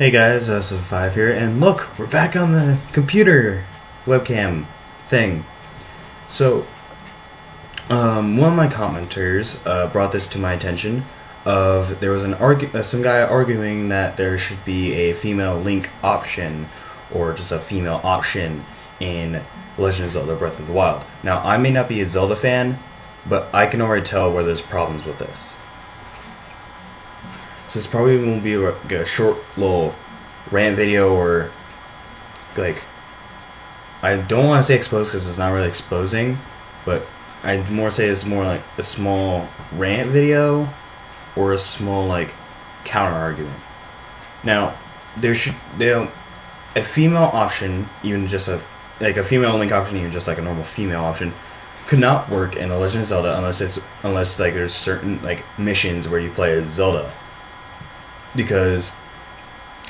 Hey guys, this is Five here, and look, we're back on the computer webcam thing. So, one of my commenters brought this to my attention. There was some guy arguing that there should be a female Link option, or just a female option in Legend of Zelda: Breath of the Wild. Now, I may not be a Zelda fan, but I can already tell where there's problems with this. So this probably won't be like a short little rant video, or like, I don't want to say exposed because it's not really exposing, but I'd more say it's more like a small rant video or a small like counter argument. Now, a female option, even just a female Link option, even just like a normal female option, could not work in a Legend of Zelda unless like there's certain like missions where you play as Zelda. Because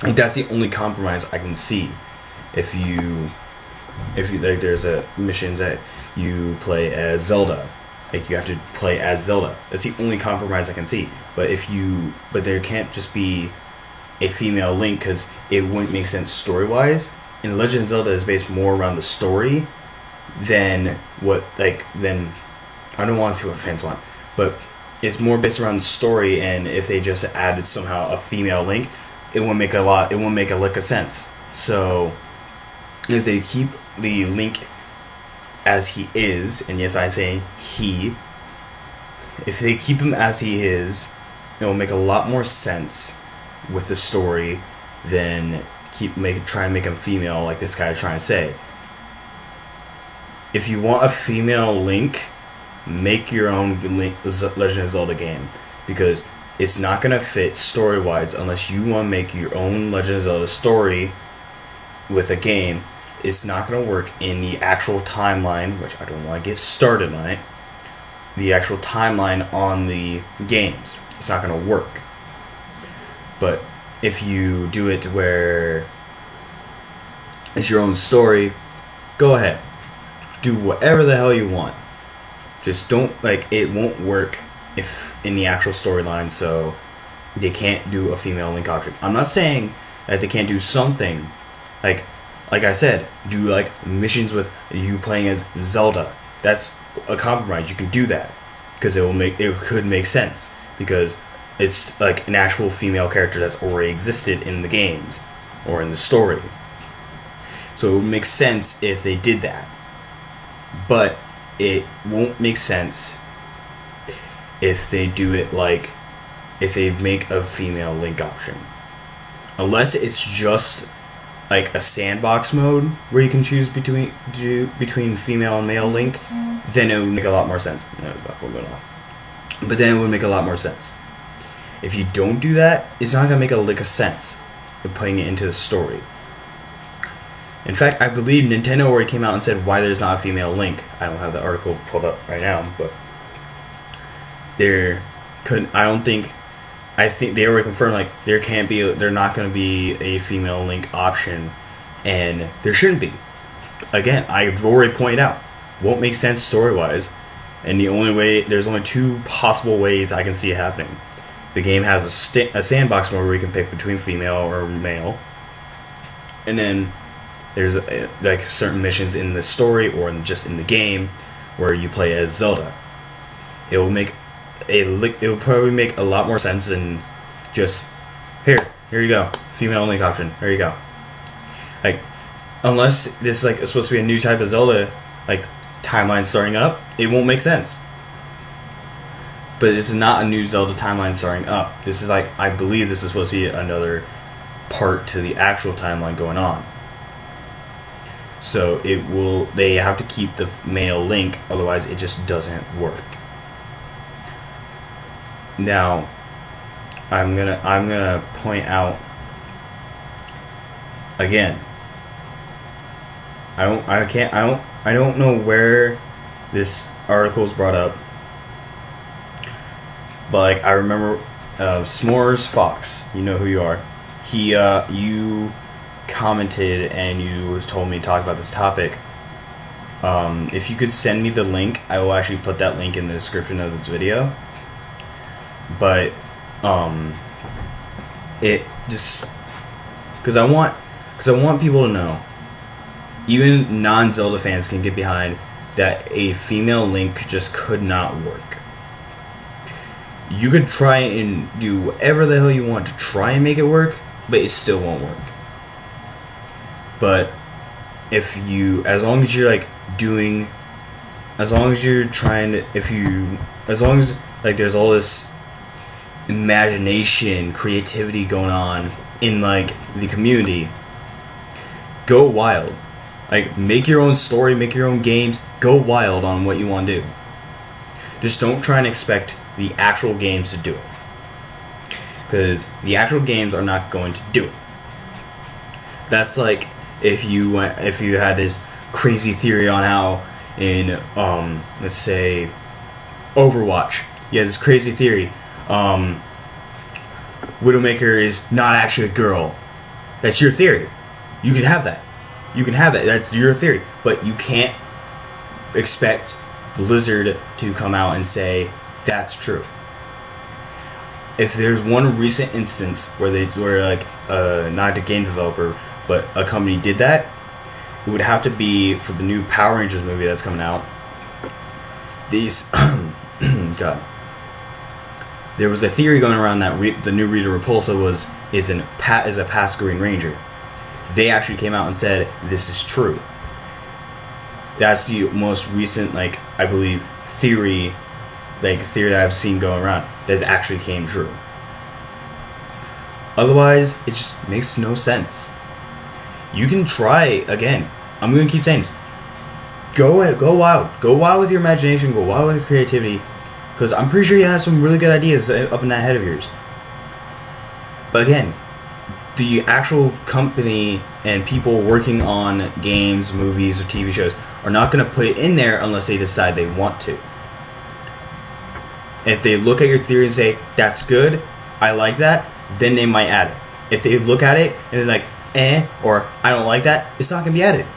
like, that's the only compromise I can see. If you like, there's a missions that you play as Zelda, like you have to play as Zelda. That's the only compromise I can see. But there can't just be a female Link, because it wouldn't make sense story wise. And Legend of Zelda is based more around the story than I don't want to see what fans want, but it's more based around the story. And if they just added somehow a female Link, it won't make a lick of sense. So if they keep the Link as he is, and yes, I say he, if they keep him as he is, it will make a lot more sense with the story than try and make him female like this guy is trying to say. If you want a female Link, make your own Legend of Zelda game, because it's not going to fit story-wise unless you want to make your own Legend of Zelda story with a game. It's not going to work in the actual timeline, which I don't want to get started on it. The actual timeline on the games, it's not going to work. But if you do it where it's your own story, go ahead. Do whatever the hell you want. Just don't, it won't work if in the actual storyline, so they can't do a female Link option. I'm not saying that they can't do something, like I said, do missions with you playing as Zelda. That's a compromise. You can do that because it could make sense, because it's like an actual female character that's already existed in the games or in the story. So it would make sense if they did that. But it won't make sense if they do it if they make a female Link option. Unless it's just like a sandbox mode where you can choose between female and male Link, then it would make a lot more sense. But then it would make a lot more sense. If you don't do that, it's not going to make a lick of sense of putting it into the story. In fact, I believe Nintendo already came out and said why there's not a female Link. I don't have the article pulled up right now, but I think they already confirmed they're not going to be a female Link option, and there shouldn't be. Again, I've already pointed out, won't make sense story-wise, and there's only two possible ways I can see it happening. The game has a sandbox mode where you can pick between female or male, and then there's certain missions in the story or just in the game where you play as Zelda. It will probably make a lot more sense than just here you go, female Link option. There you go. Unless this is supposed to be a new type of Zelda, timeline starting up, it won't make sense. But this is not a new Zelda timeline starting up. This is I believe this is supposed to be another part to the actual timeline going on. So they have to keep the male Link, otherwise it just doesn't work. Now, I'm gonna point out again. I don't know where this article is brought up, but I remember S'mores Fox. You know who you are. You commented and you told me to talk about this topic. If you could send me the link, I will actually put that link in the description of this video. But it just because I want people to know, even non-Zelda fans can get behind that a female Link just could not work. You could try and do whatever the hell you want to try and make it work, but it still won't work. But as long as you're like doing, as long as you're trying to, as long as like there's all this imagination, creativity going on in like the community, go wild. Like, make your own story, make your own games, go wild on what you want to do. Just don't try and expect the actual games to do it, because the actual games are not going to do it. That's like if you had this crazy theory on how in let's say Overwatch, you had this crazy theory, Widowmaker is not actually a girl. That's your theory. You can have that. You can have that. That's your theory. But you can't expect Blizzard to come out and say that's true. If there's one recent instance where like not a game developer but a company did that, it would have to be for the new Power Rangers movie that's coming out. These God, there was a theory going around that the new Rita Repulsa is a past Green Ranger. They actually came out and said this is true. That's the most recent, like, I believe, theory that I've seen going around that actually came true. Otherwise, it just makes no sense. You can try again. I'm gonna keep saying this. Go wild with your imagination. Go wild with your creativity, because I'm pretty sure you have some really good ideas up in that head of yours. But again, the actual company and people working on games, movies, or TV shows are not going to put it in there unless they decide they want to. If they look at your theory and say, that's good, I like that, then they might add it. If they look at it and they're like, or I don't like that, it's not going to be added.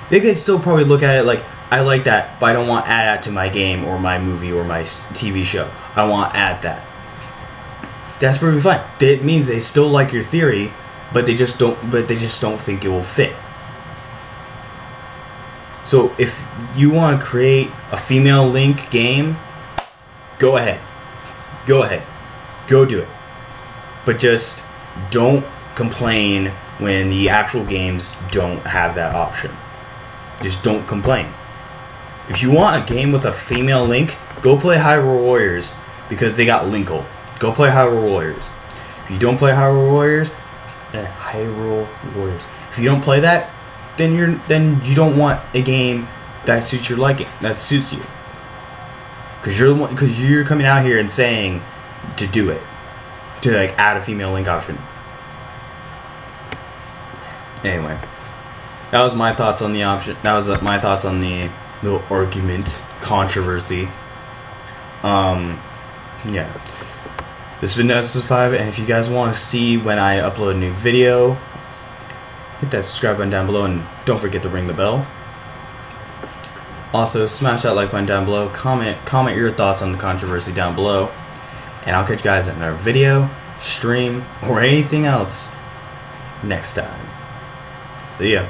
They could still probably look at it like, I like that, but I don't want to add that to my game or my movie or my TV show. I want to add that. That's perfectly fine. It means they still like your theory, but they just don't think it will fit. So if you want to create a female Link game, go ahead. Go do it. But just don't complain when the actual games don't have that option. Just don't complain. If you want a game with a female Link, go play Hyrule Warriors, because they got Linkle. Go play Hyrule Warriors. If you don't play Hyrule Warriors, if you don't play that, then you don't want a game that suits your liking, that suits you. Because you're coming out here and saying to do it, to like add a female Link option. Anyway, that was my thoughts on the option. That was my thoughts on the little argument, controversy. Yeah. This has been Nexus 5, and if you guys want to see when I upload a new video, hit that subscribe button down below, and don't forget to ring the bell. Also, smash that like button down below, comment your thoughts on the controversy down below, and I'll catch you guys in another video, stream, or anything else next time. See ya.